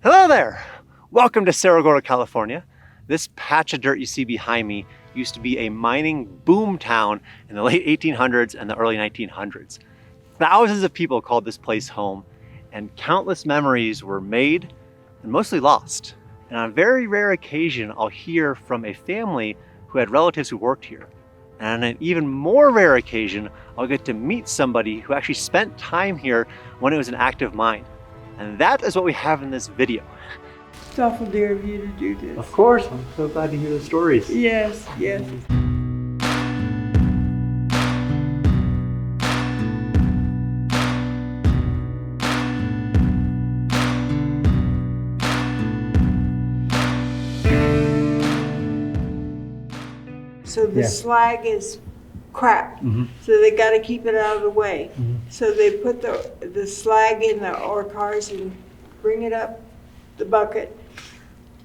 Hello there! Welcome to Cerro Gordo, California. This patch of dirt you see behind me used to be a mining boom town in the late 1800s and the early 1900s. Thousands of people called this place home, and countless memories were made and mostly lost. And on a very rare occasion, I'll hear from a family who had relatives who worked here. And on an even more rare occasion, I'll get to meet somebody who actually spent time here when it was an active mine. And that is what we have in this video. It's awful dear of you to do this. Of course, I'm so glad to hear the stories. Yes, yes. So the slag is crap, so they got to keep it out of the way. So they put the slag in the ore cars and bring it up the bucket,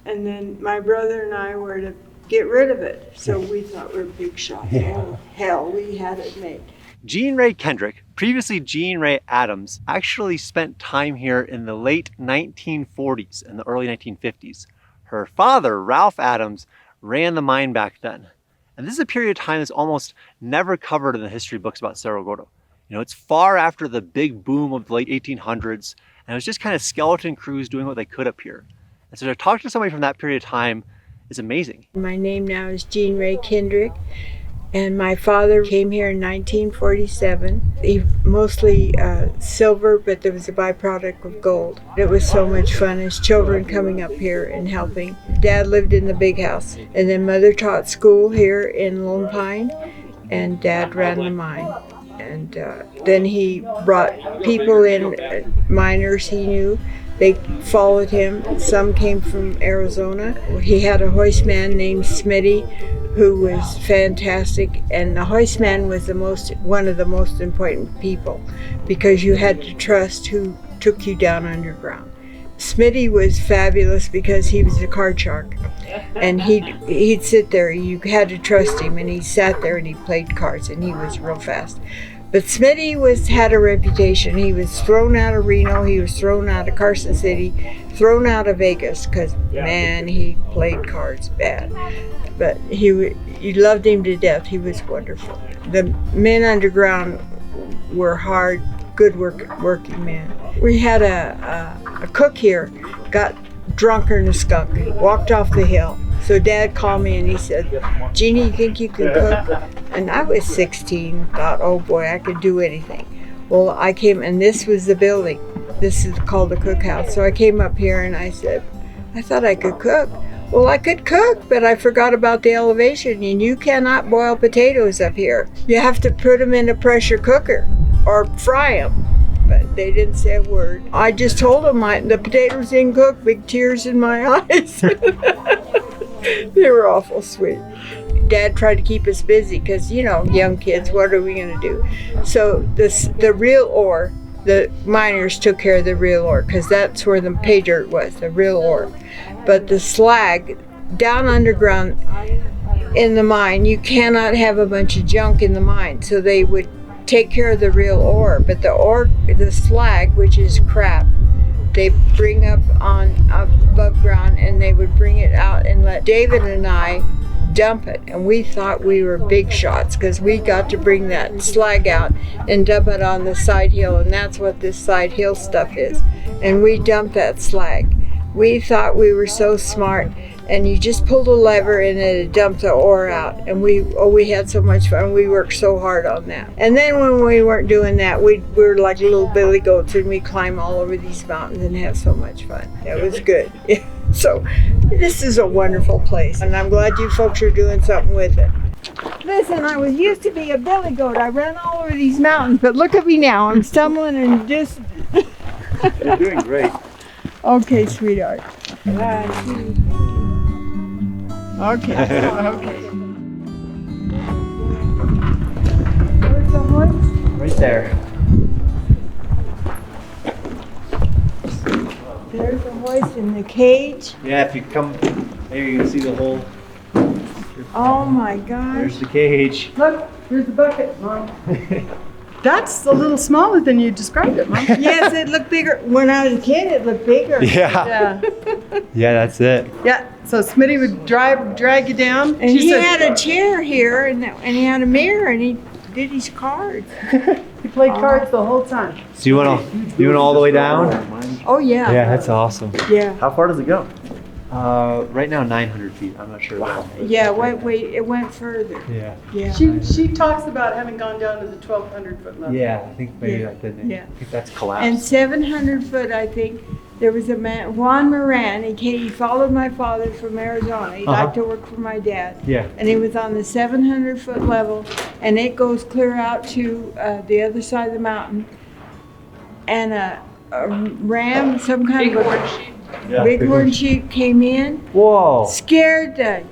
and then my brother and I were to get rid of it. So we thought we were big shots. Oh hell, we had it made. Jean Ray Kendrick, previously Jean Ray Adams, actually spent time here in the late 1940s and the early 1950s. Her father, Ralph Adams, ran the mine back then. And this is a period of time that's almost never covered in the history books about Cerro Gordo. You know, it's far after the big boom of the late 1800s, and it was just kind of skeleton crews doing what they could up here. And so to talk to somebody from that period of time is amazing. My name now is Jean Ray Kendrick, and my father came here in 1947. He mostly silver, but there was a byproduct of gold. It was so much fun as children coming up here and helping. Dad lived in the big house, and then Mother taught school here in Lone Pine, and Dad ran the mine. And then he brought people in, miners he knew. They followed him. Some came from Arizona. He had a hoistman named Smitty, who was fantastic, and the hoistman was one of the most important people because you had to trust who took you down underground. Smitty was fabulous because he was a card shark, and he'd sit there. You had to trust him, and he sat there and he played cards, and he was real fast. But Smitty had a reputation. He was thrown out of Reno, he was thrown out of Carson City, thrown out of Vegas, because, man, he played cards bad. But you loved him to death. He was wonderful. The men underground were hard, good working men. We had a cook here, got drunker than a skunk, walked off the hill. So Dad called me and he said, "Jeannie, you think you can cook?" And I was 16, thought, oh boy, I could do anything. Well, I came, and this was the building. This is called the cookhouse. So I came up here and I said, I thought I could cook. Well, I could cook, but I forgot about the elevation, and you cannot boil potatoes up here. You have to put them in a pressure cooker or fry them. But they didn't say a word. I just told them the potatoes didn't cook, big tears in my eyes. They were awful sweet. Dad tried to keep us busy because, you know, young kids, what are we going to do? So the real ore, the miners took care of the real ore because that's where the pay dirt was, the real ore. But the slag, down underground in the mine, you cannot have a bunch of junk in the mine. So they would take care of the real ore. But the slag, which is crap, they bring up above ground, and they would bring it out and let David and I dump it. And we thought we were big shots because we got to bring that slag out and dump it on the side hill, and that's what this side hill stuff is. And we dumped that slag. We thought we were so smart, and you just pulled a lever and it dumped the ore out. And we had so much fun. We worked so hard on that. And then when we weren't doing that, we were like little billy goats, and we climb all over these mountains and have so much fun. It was good. So this is a wonderful place, and I'm glad you folks are doing something with it. Listen, I used to be a billy goat. I ran all over these mountains, but look at me now. I'm stumbling and just... You're doing great. Okay, sweetheart. Okay. Where's the horse? Right there. There's the hoist in the cage. Yeah, if you come, maybe you can see the whole. Oh my gosh. There's the cage. Look, there's the bucket, Mom. That's a little smaller than you described it, Mom. Yes, it looked bigger. When I was a kid, it looked bigger. Yeah. Yeah. Yeah, that's it. Yeah. So Smitty would drag you down. And She he said- had a chair here, and he had a mirror, and he did his cards. He played cards the whole time. So you went all the way down? Oh, yeah. Yeah, that's awesome. Yeah. How far does it go? Right now 900 feet. I'm not sure. Wow. Yeah, wait, it went further. Yeah. Yeah. She talks about having gone down to the 1,200 foot level. Yeah, I think maybe Yeah. that didn't. Yeah. I think that's collapsed. And 700 foot, I think, there was a man, Juan Moran. He followed my father from Arizona. He liked to work for my dad. Yeah. And he was on the 700 foot level, and it goes clear out to the other side of the mountain. And a ram, some kind of a bighorn sheep came in, Whoa. scared the.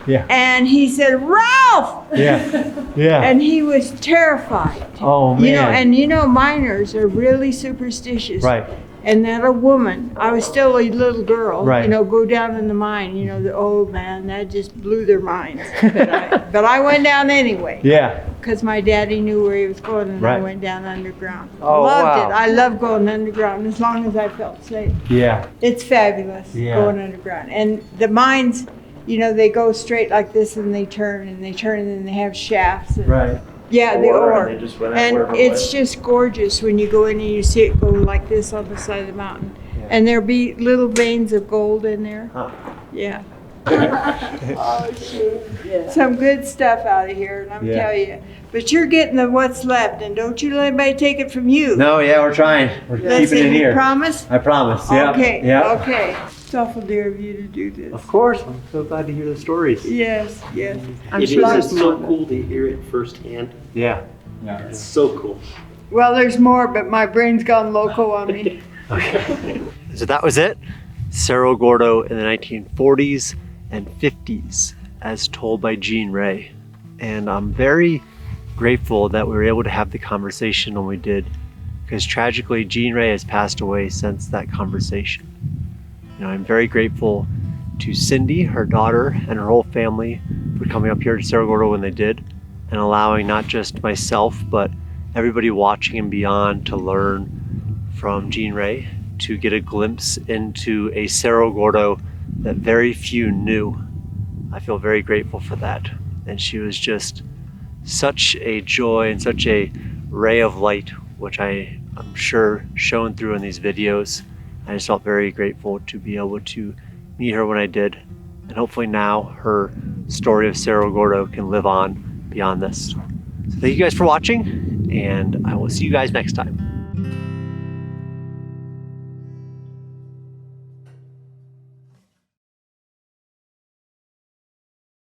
Yeah. And he said, "Ralph!" Yeah. Yeah. And he was terrified. Oh man. You know, miners are really superstitious. Right. And that a woman, I was still a little girl, Right. go down in the mine, the old man, that just blew their minds. But I went down anyway, Yeah. because my daddy knew where he was going, and I Right. went down underground. Oh, Loved wow. it. I love going underground as long as I felt safe. Yeah. It's fabulous going underground. And the mines, they go straight like this, and they turn, and then they have shafts. And, Right. Yeah, the Ore, ore. and they just went And wherever it it's went. just gorgeous when you go in and you see it go like this on the side of the mountain. Yeah. And there'll be little veins of gold in there. Huh. Yeah. Some good stuff out of here, and I'm Yeah. telling you. But you're getting what's left, and don't you let anybody take it from you. No, yeah, we're trying. We're keeping it here. Promise? I promise. Yeah. Okay, Yeah. okay. It's awful dear of you to do this. Of course. I'm so glad to hear the stories. Yes, yes. I'm It sure is it's so more. cool to hear it firsthand. Yeah. It's so cool. Well, there's more, but my brain's gone loco on me. Okay. So that was it. Cerro Gordo in the 1940s and 50s, as told by Jean Ray. And I'm very grateful that we were able to have the conversation when we did, because tragically Jean Ray has passed away since that conversation. I'm very grateful to Cindy, her daughter, and her whole family for coming up here to Cerro Gordo when they did, and allowing not just myself, but everybody watching and beyond to learn from Jean Ray, to get a glimpse into a Cerro Gordo that very few knew. I feel very grateful for that. And she was just such a joy and such a ray of light, which I'm sure shone through in these videos. I just felt very grateful to be able to meet her when I did. And hopefully now her story of Cerro Gordo can live on beyond this. So thank you guys for watching, and I will see you guys next time.